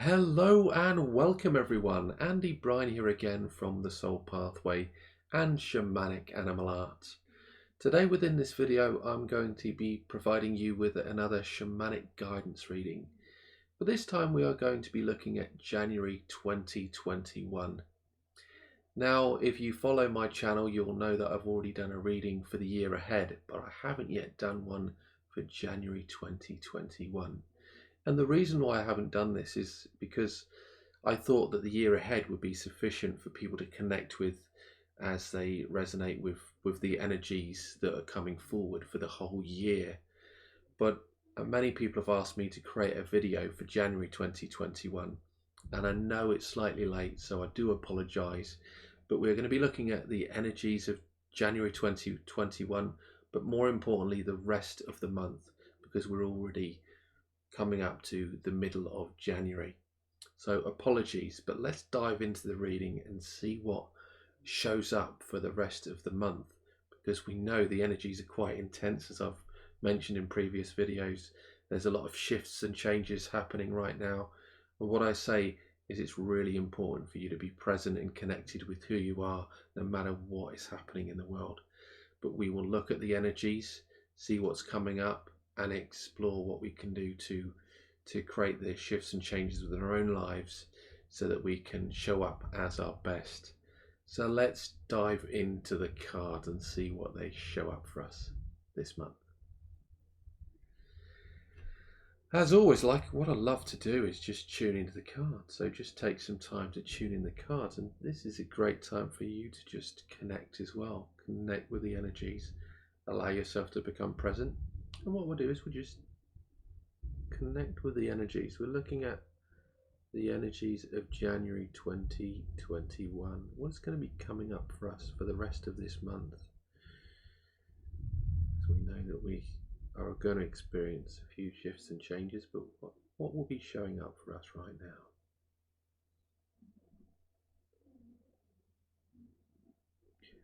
Hello and welcome everyone. Andy Bryan here again from the Soul Pathway and Shamanic Animal Art. Today within this video I'm going to be providing you with another shamanic guidance reading. But this time we are going to be looking at January 2021. Now if you follow my channel you'll know that I've already done a reading for the year ahead, but I haven't yet done one for January 2021. And the reason why I haven't done this is because I thought that the year ahead would be sufficient for people to connect with as they resonate with the energies that are coming forward for the whole year. But many people have asked me to create a video for January 2021, and I know it's slightly late, so I do apologize. But we're going to be looking at the energies of January 2021, but more importantly, the rest of the month, because we're already coming up to the middle of January. So apologies, but let's dive into the reading and see what shows up for the rest of the month, because we know the energies are quite intense. As I've mentioned in previous videos, there's a lot of shifts and changes happening right now, and what I say is it's really important for you to be present and connected with who you are, no matter what is happening in the world. But we will look at the energies, see what's coming up, and explore what we can do to create the shifts and changes within our own lives so that we can show up as our best. So let's dive into the cards and see what they show up for us this month. As always, like what I love to do is just tune into the cards. So just take some time to tune in the cards, and this is a great time for you to just connect as well. Connect with the energies, allow yourself to become present. And what we'll do is we'll just connect with the energies. We're looking at the energies of January 2021. What's going to be coming up for us for the rest of this month? So we know that we are going to experience a few shifts and changes, but what will be showing up for us right now? Okay.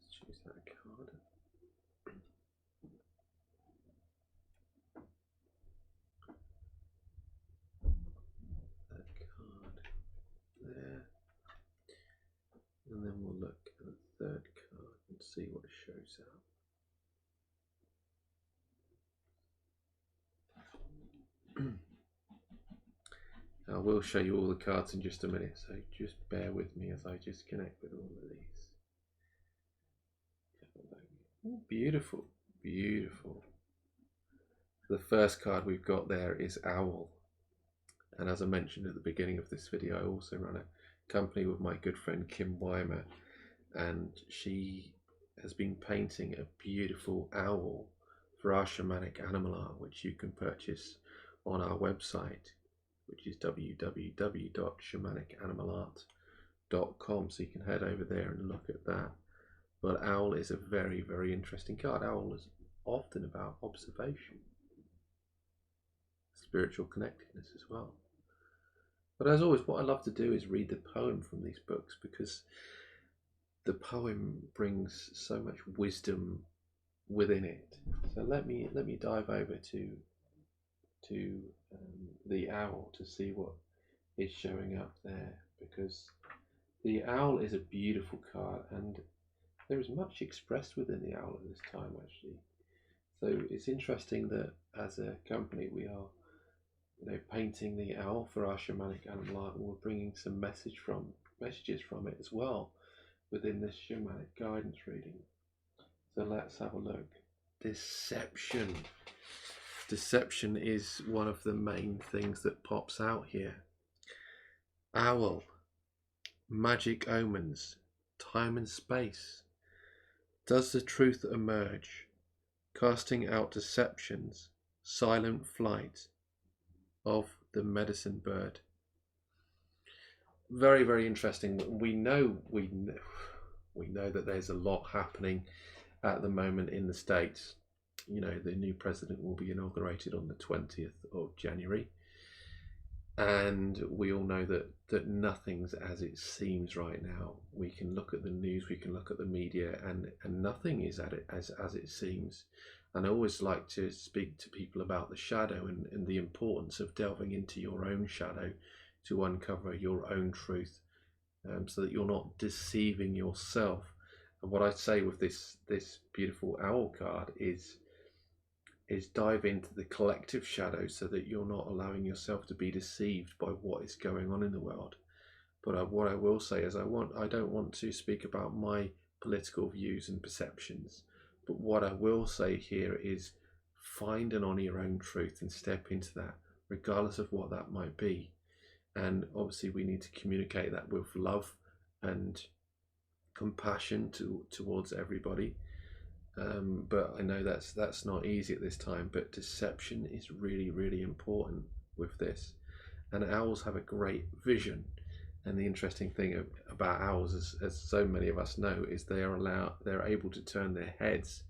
Let's choose that card. There, and then we'll look at the third card and see what shows up. I will show you all the cards in just a minute, so just bear with me as I just connect with all of these. Ooh, beautiful, beautiful. The first card we've got there is Owl. And as I mentioned at the beginning of this video, I also run a company with my good friend Kim Weimer, and she has been painting a beautiful owl for our shamanic animal art, which you can purchase on our website, which is www.shamanicanimalart.com. So you can head over there and look at that. But Owl is a very, very interesting card. Owl is often about observation, spiritual connectedness as well. But as always, what I love to do is read the poem from these books, because the poem brings so much wisdom within it. So let me dive over to the owl to see what is showing up there, because the owl is a beautiful card and there is much expressed within the owl at this time actually. So it's interesting that as a company we are painting the owl for our shamanic animal art, and we're bringing some messages from it as well within this shamanic guidance reading. So let's have a look. Deception. Deception is one of the main things that pops out here. Owl, magic omens, time and space. Does the truth emerge? Casting out deceptions, silent flight of the medicine bird. Very, very interesting. We know that there's a lot happening at the moment in the States. The new president will be inaugurated on the 20th of January. And we all know that nothing's as it seems right now. We can look at the news, we can look at the media, and nothing is at it as it seems. And I always like to speak to people about the shadow and the importance of delving into your own shadow to uncover your own truth, so that you're not deceiving yourself. And what I say with this beautiful owl card is dive into the collective shadow so that you're not allowing yourself to be deceived by what is going on in the world. But what I will say is I don't want to speak about my political views and perceptions. But what I will say here is find and honour your own truth and step into that, regardless of what that might be. And obviously we need to communicate that with love and compassion towards everybody. But I know that's not easy at this time. But deception is really, really important with this. And owls have a great vision. And the interesting thing about owls, as so many of us know, is they're able to turn their heads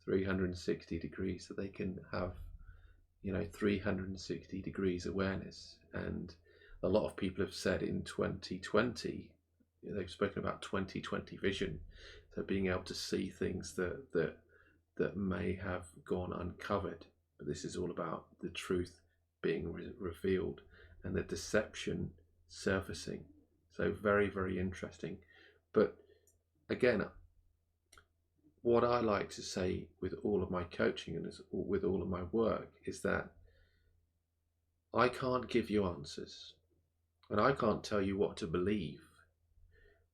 360 degrees, so they can have 360 degrees awareness. And a lot of people have said in 2020, they've spoken about 2020 vision, so being able to see things that may have gone uncovered. But this is all about the truth being revealed and the deception surfacing. So very, very interesting. But again, what I like to say with all of my coaching and with all of my work is that I can't give you answers and I can't tell you what to believe,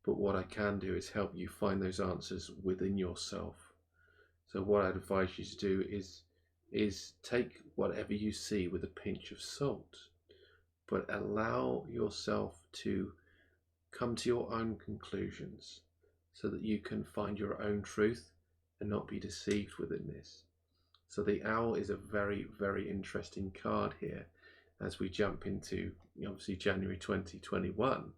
but what I can do is help you find those answers within yourself. So what I'd advise you to do is take whatever you see with a pinch of salt, but allow yourself to come to your own conclusions so that you can find your own truth and not be deceived within this. So the owl is a very, very interesting card here as we jump into obviously January 2021.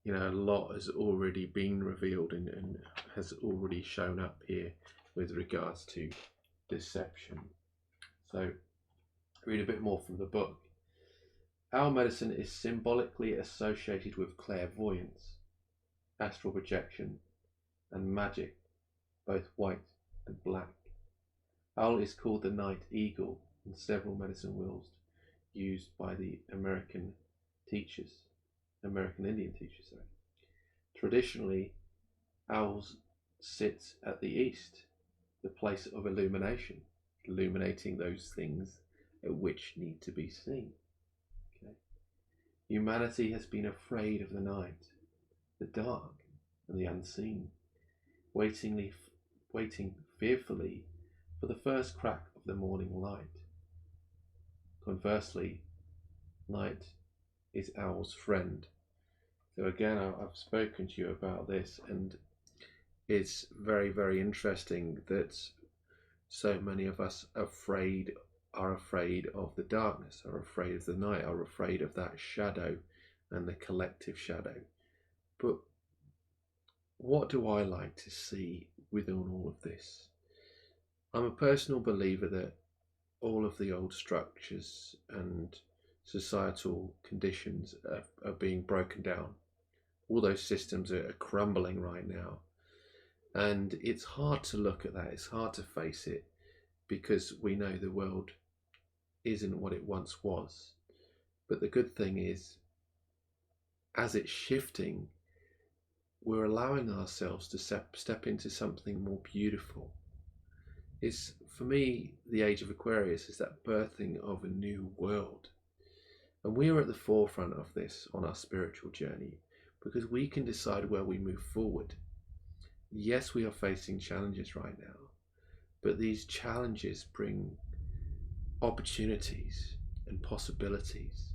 A lot has already been revealed and has already shown up here with regards to deception. So read a bit more from the book. Owl medicine is symbolically associated with clairvoyance, astral projection, and magic, both white and black. Owl is called the night eagle in several medicine wheels used by the American Indian teachers. Traditionally, owls sit at the east, the place of illumination, illuminating those things which need to be seen. Humanity has been afraid of the night, the dark, and the unseen, waiting fearfully for the first crack of the morning light. Conversely, night is owl's friend. So again, I've spoken to you about this, and it's very, very interesting that so many of us are afraid of the darkness, are afraid of the night, are afraid of that shadow and the collective shadow. But what do I like to see within all of this? I'm a personal believer that all of the old structures and societal conditions are being broken down. All those systems are crumbling right now. And it's hard to look at that. It's hard to face it because we know the world isn't what it once was. But the good thing is, as it's shifting, we're allowing ourselves to step into something more beautiful. It's, for me, the age of Aquarius is that birthing of a new world. And we are at the forefront of this on our spiritual journey because we can decide where we move forward. Yes, we are facing challenges right now, but these challenges bring opportunities and possibilities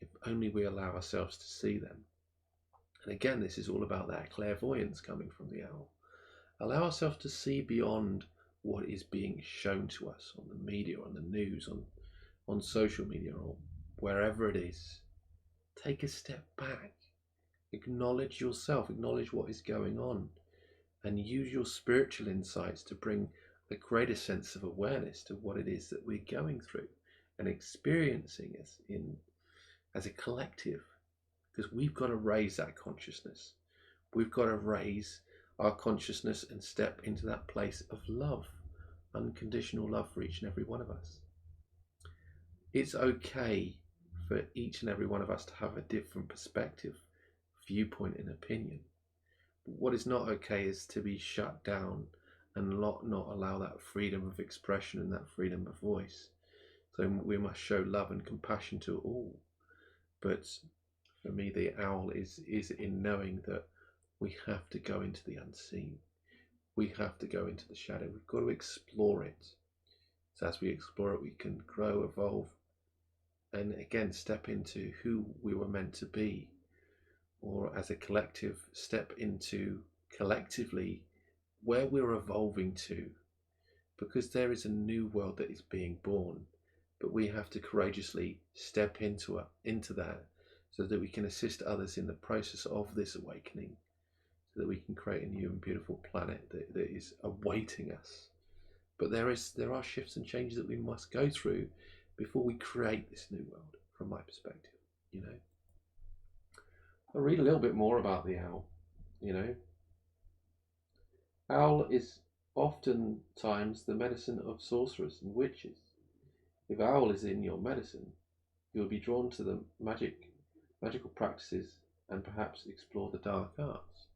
if only we allow ourselves to see them. And again, this is all about that clairvoyance coming from the owl. Allow ourselves to see beyond what is being shown to us on the media, on the news, on social media, or wherever it is. Take a step back. Acknowledge yourself, acknowledge what is going on, and use your spiritual insights to bring a greater sense of awareness to what it is that we're going through and experiencing as a collective. Because we've got to raise that consciousness. We've got to raise our consciousness and step into that place of love, unconditional love for each and every one of us. It's okay for each and every one of us to have a different perspective, viewpoint, and opinion. But what is not okay is to be shut down and not allow that freedom of expression and that freedom of voice. So we must show love and compassion to all. But for me, the owl is in knowing that we have to go into the unseen. We have to go into the shadow. We've got to explore it. So as we explore it, we can grow, evolve, and again step into who we were meant to be, or as a collective step into collectively where we're evolving to, because there is a new world that is being born, but we have to courageously step into that so that we can assist others in the process of this awakening, so that we can create a new and beautiful planet that is awaiting us. But there are shifts and changes that we must go through before we create this new world, from my perspective. I'll read a little bit more about the owl. Owl is oftentimes the medicine of sorcerers and witches. If owl is in your medicine, you will be drawn to the magical practices and perhaps explore the dark arts.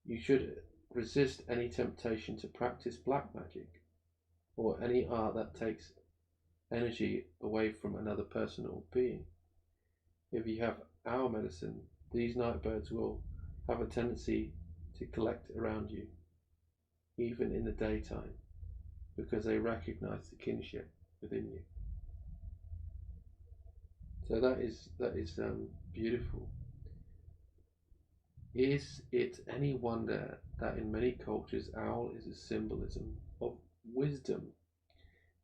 You should resist any temptation to practice black magic or any art that takes energy away from another person or being. If you have owl medicine, these night birds will have a tendency to collect around you, even in the daytime, because they recognize the kinship within you. So that is beautiful. Is it any wonder that in many cultures owl is a symbolism of wisdom?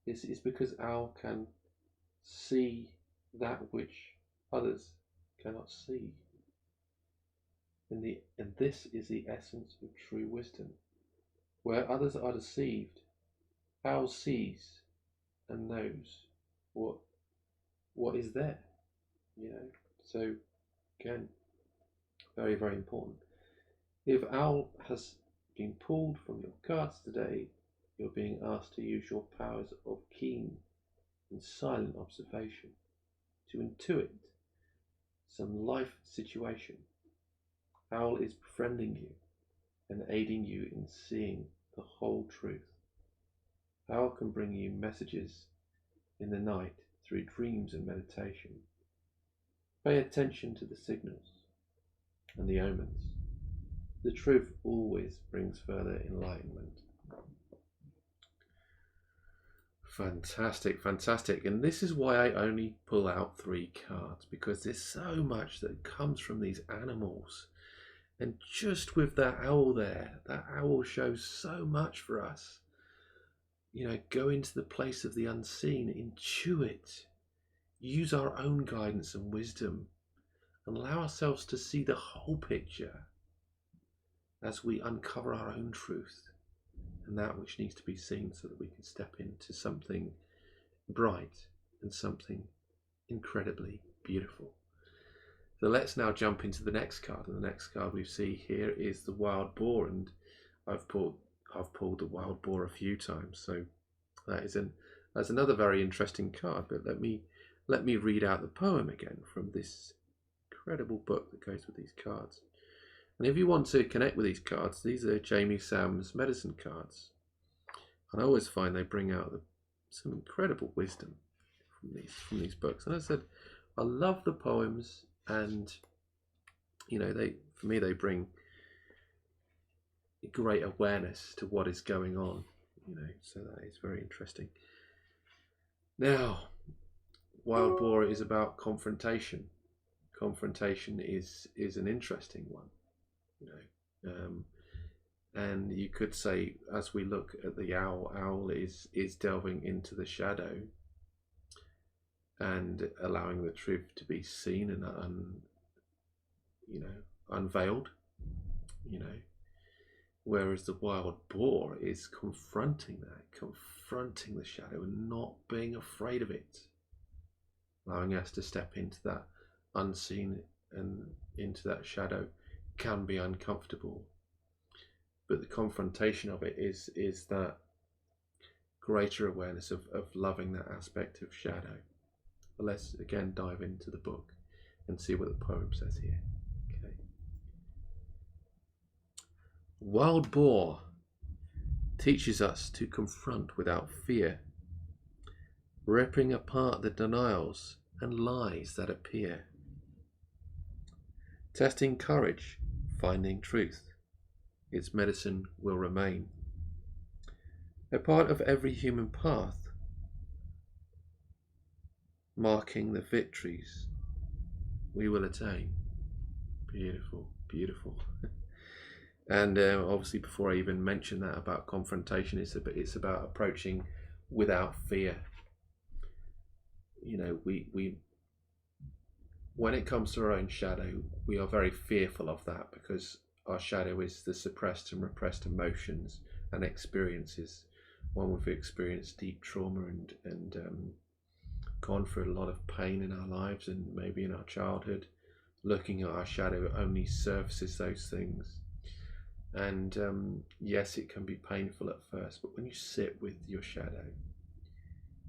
This is because owl can see that which others cannot see. And this is the essence of true wisdom. Where others are deceived, owl sees and knows what is there. So again, very, very important. If owl has been pulled from your cards today, you're being asked to use your powers of keen and silent observation to intuit some life situation. Owl is befriending you and aiding you in seeing the whole truth. Owl can bring you messages in the night through dreams and meditation. Pay attention to the signals and the omens. The truth always brings further enlightenment. Fantastic, fantastic. And this is why I only pull out 3 cards, because there's so much that comes from these animals. And just with that owl there, that owl shows so much for us. Go into the place of the unseen, intuit, use our own guidance and wisdom, and allow ourselves to see the whole picture as we uncover our own truth and that which needs to be seen, so that we can step into something bright and something incredibly beautiful. So let's now jump into the next card. And the next card we see here is the wild boar, and I've pulled the wild boar a few times, so that's another very interesting card. But let me read out the poem again from this incredible book that goes with these cards. And if you want to connect with these cards, these are Jamie Sam's medicine cards, and I always find they bring out some incredible wisdom from these books. And I said, I love the poems, and for me they bring great awareness to what is going on. So that is very interesting. Now, wild boar is about confrontation. Confrontation is an interesting one. And you could say, as we look at the owl is delving into the shadow and allowing the truth to be seen and unveiled. Whereas the wild boar is confronting the shadow and not being afraid of it, allowing us to step into that unseen and into that shadow. Can be uncomfortable, but the confrontation of it is that greater awareness of loving that aspect of shadow. But let's again dive into the book and see what the poem says here. Okay. Wild boar teaches us to confront without fear, ripping apart the denials and lies that appear. Testing courage, finding truth, its medicine will remain. A part of every human path, marking the victories we will attain. Beautiful, beautiful. And obviously, before I even mention that about confrontation, it's about approaching without fear. You know, we when it comes to our own shadow, we are very fearful of that, because our shadow is the suppressed and repressed emotions and experiences when we've experienced deep trauma and gone through a lot of pain in our lives and maybe in our childhood. Looking at our shadow only surfaces those things. And yes, it can be painful at first, but when you sit with your shadow,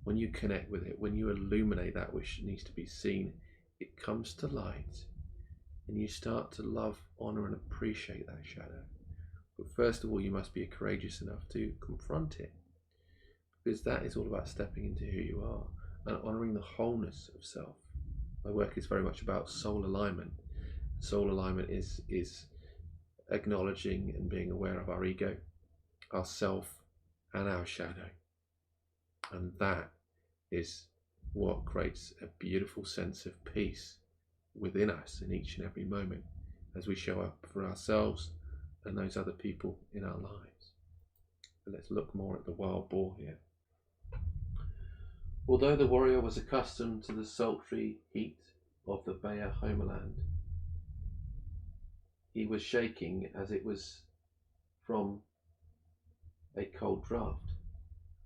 when you connect with it, when you illuminate that which needs to be seen, it comes to light, and you start to love, honor, and appreciate that shadow. But first of all, you must be courageous enough to confront it, because that is all about stepping into who you are and honoring the wholeness of self. My work is very much about soul alignment. Soul alignment is acknowledging and being aware of our ego, our self, and our shadow. And that is what creates a beautiful sense of peace within us in each and every moment as we show up for ourselves and those other people in our lives. But let's look more at the wild boar here. Although the warrior was accustomed to the sultry heat of the Bayer homeland, he was shaking as it was from a cold draught.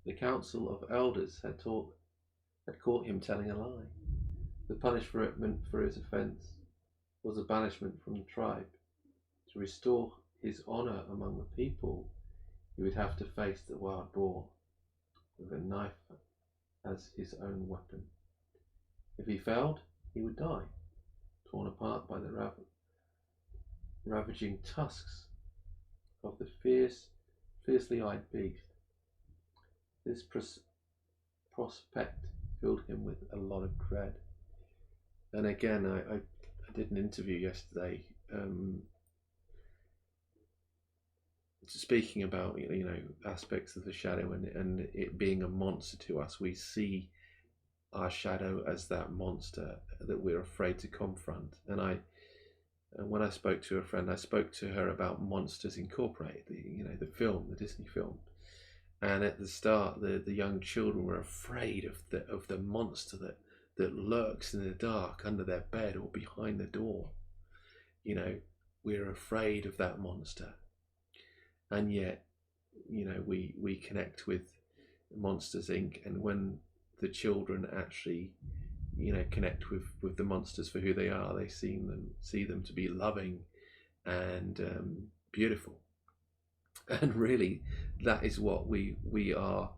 The council of elders had caught him telling a lie. The punishment for his offence was a banishment from the tribe. To restore his honour among the people, he would have to face the wild boar with a knife as his own weapon. If he failed, he would die, torn apart by the ravaging tusks of the fiercely eyed beast. This prospect filled him with a lot of dread. And again, I did an interview yesterday speaking about aspects of the shadow and it being a monster to us. We see our shadow as that monster that we're afraid to confront. And when I spoke to a friend, I spoke to her about Monsters Incorporated, the film, the Disney film. And at the start, the young children were afraid of the monster that lurks in the dark under their bed or behind the door. We're afraid of that monster. And yet, we connect with Monsters Inc. And when the children actually, connect with the monsters for who they are, they see them to be loving and beautiful. And really, that is what we are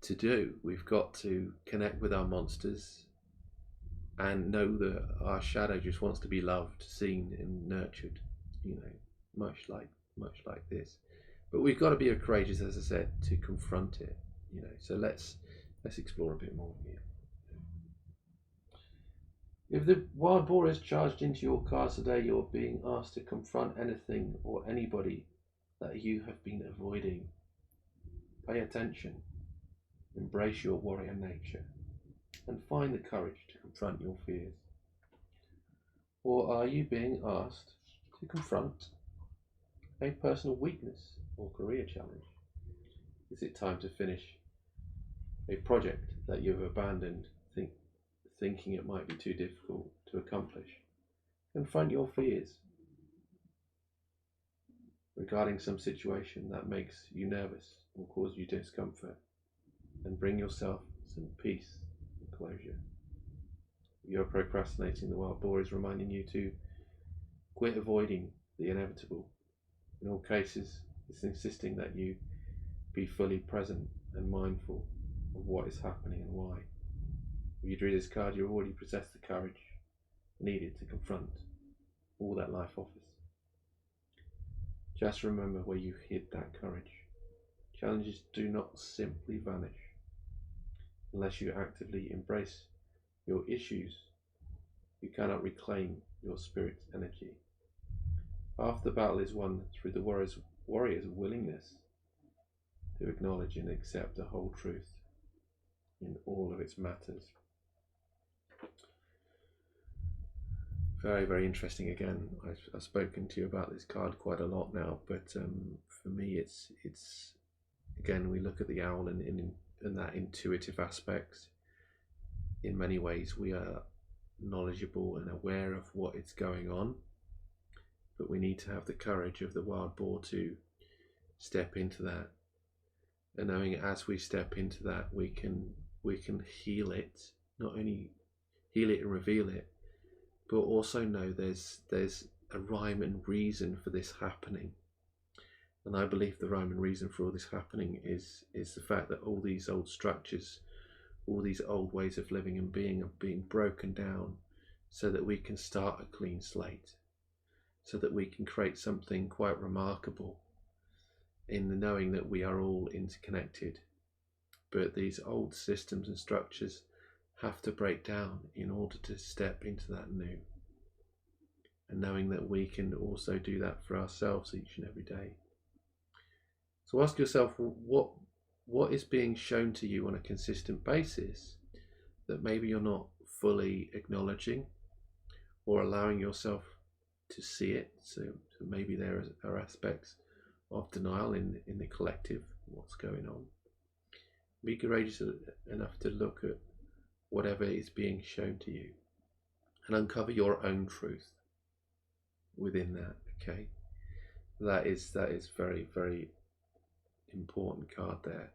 to do. We've got to connect with our monsters and know that our shadow just wants to be loved, seen, and nurtured. Much like this. But we've got to be courageous, as I said, to confront it. So let's explore a bit more here. If the wild boar is charged into your car today, you're being asked to confront anything or anybody that you have been avoiding. Pay attention, embrace your warrior nature, and find the courage to confront your fears. Or are you being asked to confront a personal weakness or career challenge? Is it time to finish a project that you've abandoned, thinking it might be too difficult to accomplish? Confront your fears regarding some situation that makes you nervous or cause you discomfort, and bring yourself some peace and closure. If you're procrastinating, the wild boar is reminding you to quit avoiding the inevitable. In all cases, it's insisting that you be fully present and mindful of what is happening and why. If you drew this card, you already possess the courage needed to confront all that life offers. Just remember where you hid that courage. Challenges do not simply vanish unless you actively embrace your issues. You cannot reclaim your spirit's energy. Half the battle is won through the warrior's willingness to acknowledge and accept the whole truth in all of its matters. Very, very interesting. Again, I've spoken to you about this card quite a lot now, but for me, it's again, we look at the owl and in that intuitive aspect. In many ways, we are knowledgeable and aware of what is going on, but we need to have the courage of the wild boar to step into that, and knowing as we step into that, we can heal it, not only heal it and reveal it, but also know there's a rhyme and reason for this happening. And I believe the rhyme and reason for all this happening is the fact that all these old structures, all these old ways of living and being are being broken down, so that we can start a clean slate, so that we can create something quite remarkable in the knowing that we are all interconnected. But these old systems and structures have to break down in order to step into that new, and knowing that we can also do that for ourselves each and every day. So ask yourself, what is being shown to you on a consistent basis that maybe you're not fully acknowledging or allowing yourself to see it? So maybe there are aspects of denial in the collective, what's going on. Be courageous enough to look at whatever is being shown to you and uncover your own truth within that. Okay, that is very, very important card there.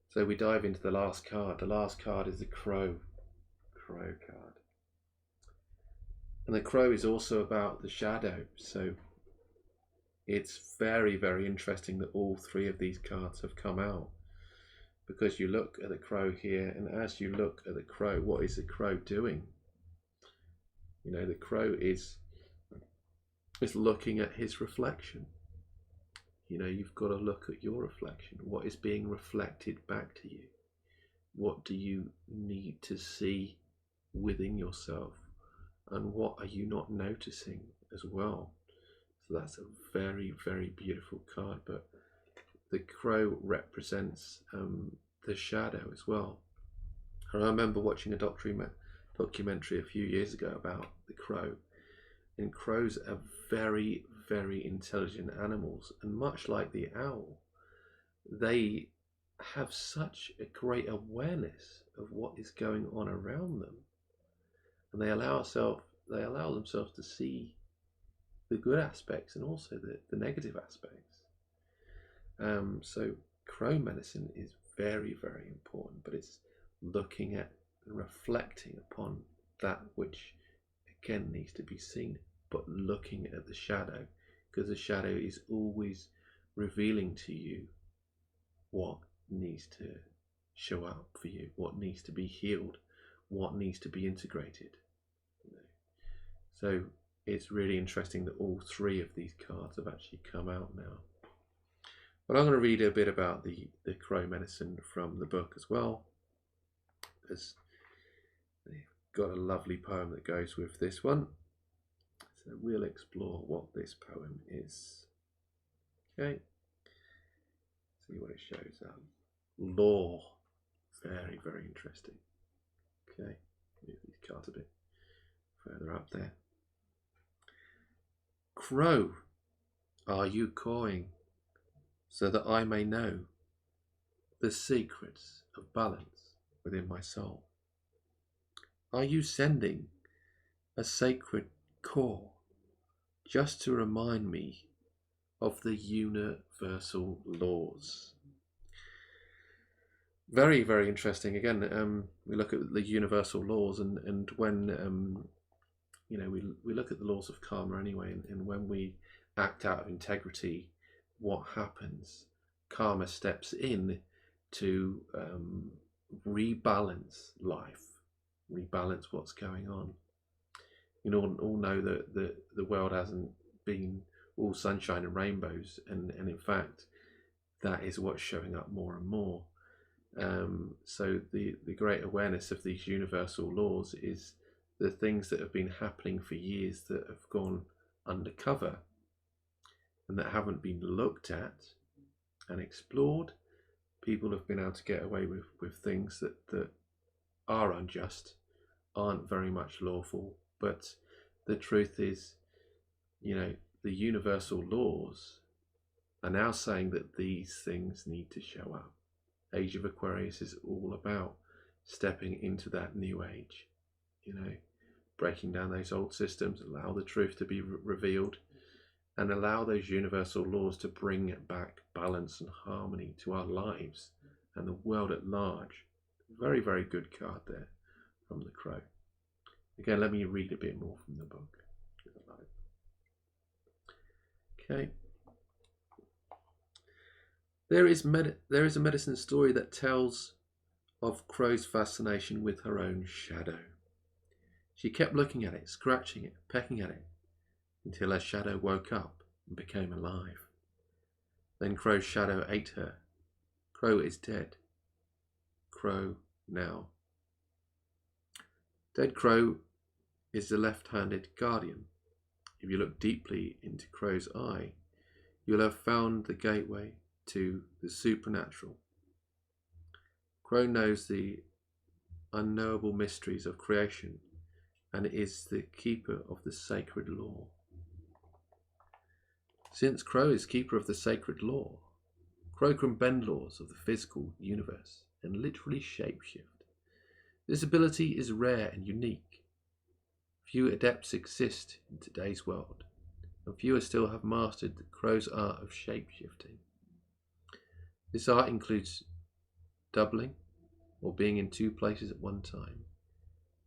So we dive into the last card. The last card is the crow card, and the crow is also about the shadow. So it's very, very interesting that all three of these cards have come out, because you look at the crow here, and as you look at the crow, what is the crow doing? You know, the crow is looking at his reflection. You know, you've got to look at your reflection. What is being reflected back to you? What do you need to see within yourself? And what are you not noticing as well? So that's a very, very beautiful card. But the crow represents the shadow as well. And I remember watching a documentary a few years ago about the crow. And crows are very, very intelligent animals, and much like the owl, they have such a great awareness of what is going on around them, and they allow themselves to see the good aspects and also the negative aspects. So crow medicine is very, very important, but it's looking at and reflecting upon that which again needs to be seen, but looking at the shadow, because the shadow is always revealing to you what needs to show up for you, what needs to be healed, what needs to be integrated. So it's really interesting that all three of these cards have actually come out now. But I'm going to read a bit about the crow medicine from the book as well, as they've got a lovely poem that goes with this one. So we'll explore what this poem is. Okay, see what it shows. Law, very, very interesting. Okay, move these cards a bit further up there. Crow, are you cawing so that I may know the secrets of balance within my soul? Are you sending a sacred call just to remind me of the universal laws? Very, very interesting. Again, we look at the universal laws, and when you know, we look at the laws of karma anyway, and when we act out of integrity, what happens? Karma steps in to rebalance life, rebalance what's going on. You all know that the world hasn't been all sunshine and rainbows, and in fact that is what's showing up more and more. So the great awareness of these universal laws is the things that have been happening for years that have gone undercover and that haven't been looked at and explored. People have been able to get away with things that are unjust, aren't very much lawful, but the truth is, the universal laws are now saying that these things need to show up. Age of Aquarius is all about stepping into that new age, breaking down those old systems, allow the truth to be revealed, and allow those universal laws to bring back balance and harmony to our lives and the world at large. Very, very good card there from the Crow. Again, let me read a bit more from the book. Okay. There is a medicine story that tells of Crow's fascination with her own shadow. She kept looking at it, scratching it, pecking at it, until her shadow woke up and became alive. Then Crow's shadow ate her. Crow is dead. Crow now. Dead Crow is the left-handed guardian. If you look deeply into Crow's eye, you'll have found the gateway to the supernatural. Crow knows the unknowable mysteries of creation and is the keeper of the sacred law. Since Crow is keeper of the sacred law, Crow can bend laws of the physical universe and literally shapeshift. This ability is rare and unique. Few adepts exist in today's world, and fewer still have mastered the Crow's art of shapeshifting. This art includes doubling or being in two places at one time,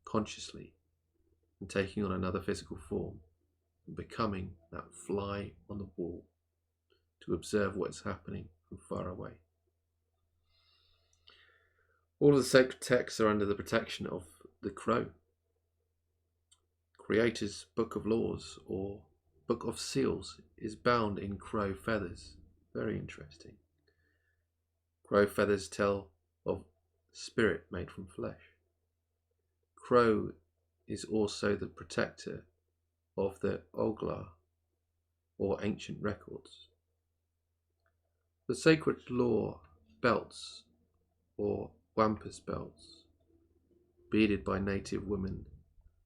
consciously, and taking on another physical form, and becoming that fly on the wall to observe what is happening from far away. All of the sacred texts are under the protection of the Crow. Creator's Book of Laws or Book of Seals is bound in crow feathers. Very interesting. Crow feathers tell of spirit made from flesh. Crow is also the protector of the Ogla or ancient records. The sacred law belts or wampus belts, beaded by native women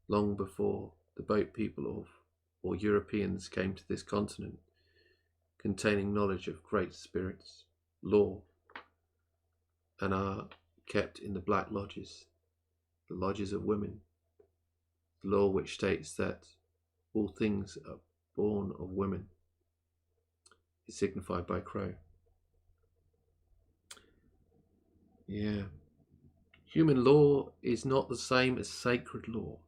long before the boat people or Europeans came to this continent, containing knowledge of great spirits, law, and are kept in the black lodges, the lodges of women, the law which states that all things are born of women is signified by Crow. Yeah. Human law is not the same as sacred law.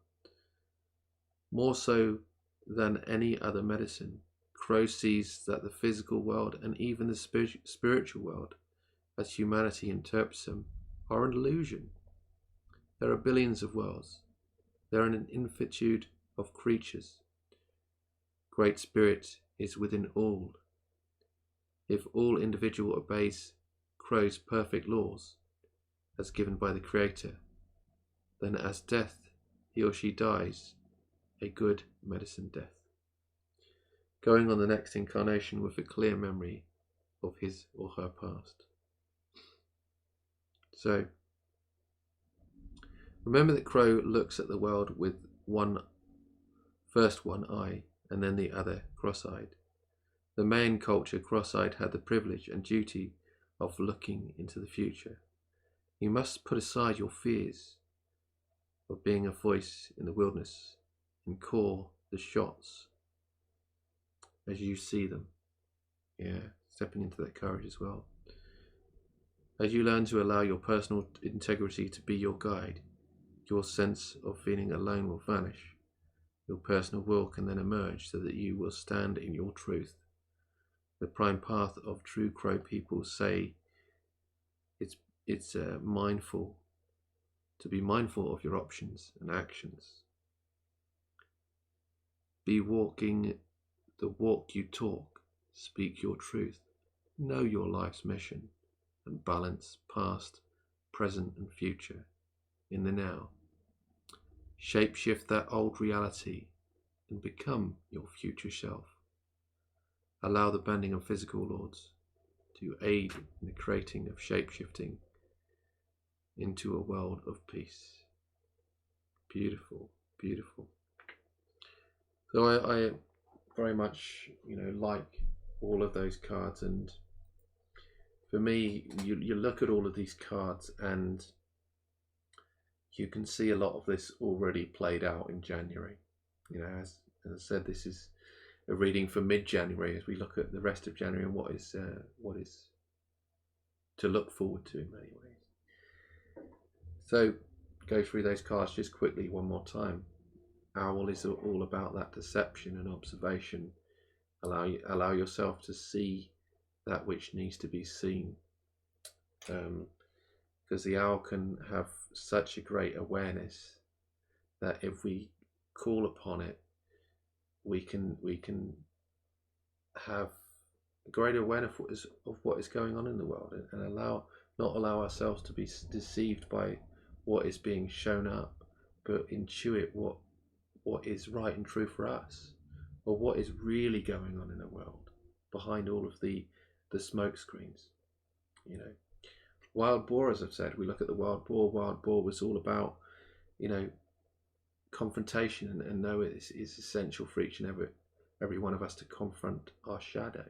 More so than any other medicine, Crow sees that the physical world and even the spiritual world, as humanity interprets them, are an illusion. There are billions of worlds. There are an infinitude of creatures. Great Spirit is within all. If all individual obeys Crow's perfect laws, as given by the Creator, then as death he or she dies a good medicine death, going on the next incarnation with a clear memory of his or her past. So remember that Crow looks at the world with first one eye and then the other cross-eyed. The Mayan culture, cross-eyed had the privilege and duty of looking into the future. You must put aside your fears of being a voice in the wilderness and call the shots as you see them. Yeah, stepping into that courage as well. As you learn to allow your personal integrity to be your guide, your sense of feeling alone will vanish. Your personal will can then emerge so that you will stand in your truth. The prime path of true Crow people say It's mindful, to be mindful of your options and actions. Be walking the walk you talk. Speak your truth. Know your life's mission and balance past, present and future in the now. Shapeshift that old reality and become your future self. Allow the bending of physical laws to aid in the creating of shapeshifting into a world of peace. Beautiful, beautiful. So I very much, like all of those cards, and for me, you look at all of these cards and you can see a lot of this already played out in January. As I said, this is a reading for mid-January as we look at the rest of January and what is to look forward to in many ways. So go through those cards just quickly one more time. Owl is all about that deception and observation. Allow yourself to see that which needs to be seen, because the owl can have such a great awareness that if we call upon it, we can have greater awareness of what is going on in the world, and not allow ourselves to be deceived by what is being shown up, but intuit what is right and true for us, or what is really going on in the world behind all of the smoke screens. Wild boar, as I've said, we look at the wild boar. Wild boar was all about confrontation, and know it is essential for each and every one of us to confront our shadow,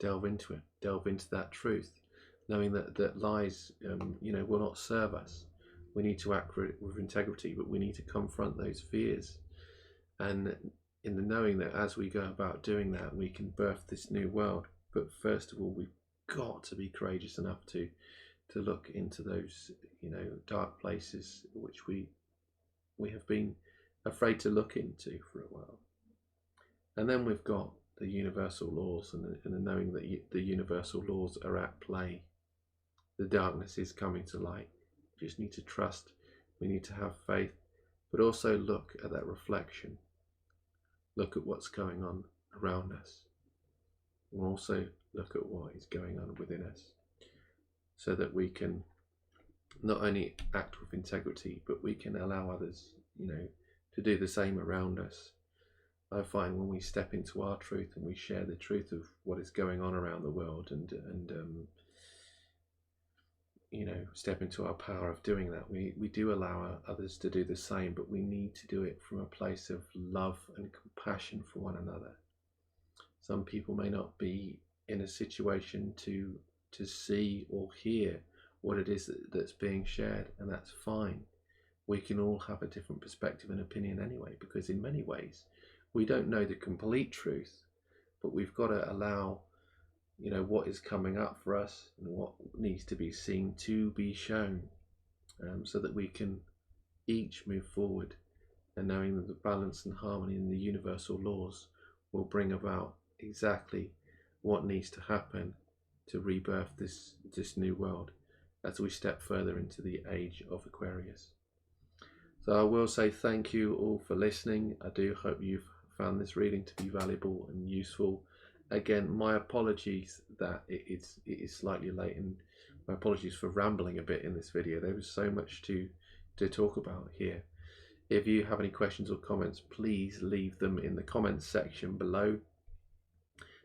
delve into it, delve into that truth, knowing that lies will not serve us. We need to act with integrity, but we need to confront those fears, and in the knowing that as we go about doing that, we can birth this new world. But first of all, we've got to be courageous enough to look into those dark places which we have been afraid to look into for a while. And then we've got the universal laws, and the knowing that the universal laws are at play. The darkness is coming to light. We just need to trust. We need to have faith, but also look at that reflection. Look at what's going on around us, and also look at what is going on within us, so that we can not only act with integrity, but we can allow others, to do the same around us. I find when we step into our truth and we share the truth of what is going on around the world, and step into our power of doing that, we do allow others to do the same, but we need to do it from a place of love and compassion for one another. Some people may not be in a situation to see or hear what it is that's being shared, and that's fine. We can all have a different perspective and opinion anyway, because in many ways we don't know the complete truth, but we've got to allow what is coming up for us and what needs to be seen to be shown, so that we can each move forward, and knowing that the balance and harmony in the universal laws will bring about exactly what needs to happen to rebirth this new world as we step further into the age of Aquarius. So I will say thank you all for listening. I do hope you've found this reading to be valuable and useful. Again, my apologies that it is slightly late, and my apologies for rambling a bit in this video. There was so much to talk about here. If you have any questions or comments, please leave them in the comments section below.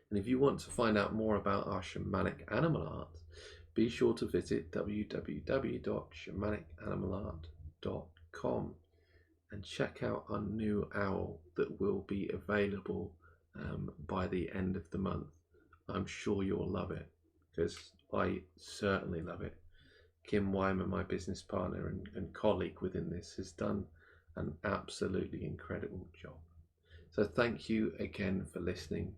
And if you want to find out more about our shamanic animal art, be sure to visit www.shamanicanimalart.com and check out our new owl that will be available by the end of the month. I'm sure you'll love it, because I certainly love it. Kim Weimer, my business partner and colleague within this, has done an absolutely incredible job. So thank you again for listening.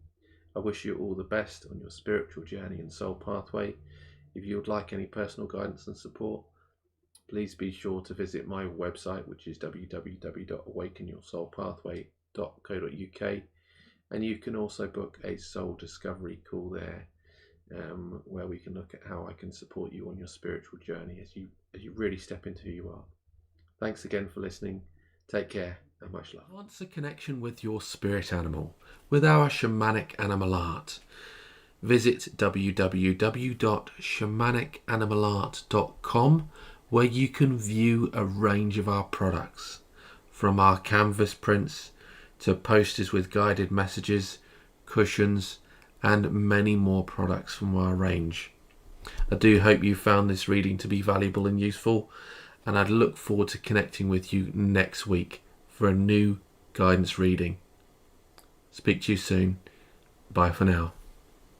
I wish you all the best on your spiritual journey and soul pathway. If you would like any personal guidance and support, please be sure to visit my website, which is www.awakenyoursoulpathway.co.uk, and you can also book a soul discovery call there, where we can look at how I can support you on your spiritual journey as you really step into who you are. Thanks again for listening. Take care and much love. Enhance a connection with your spirit animal with our shamanic animal art. Visit www.shamanicanimalart.com, where you can view a range of our products, from our canvas prints to posters with guided messages, cushions, and many more products from our range. I do hope you found this reading to be valuable and useful, and I'd look forward to connecting with you next week for a new guidance reading. Speak to you soon. Bye for now.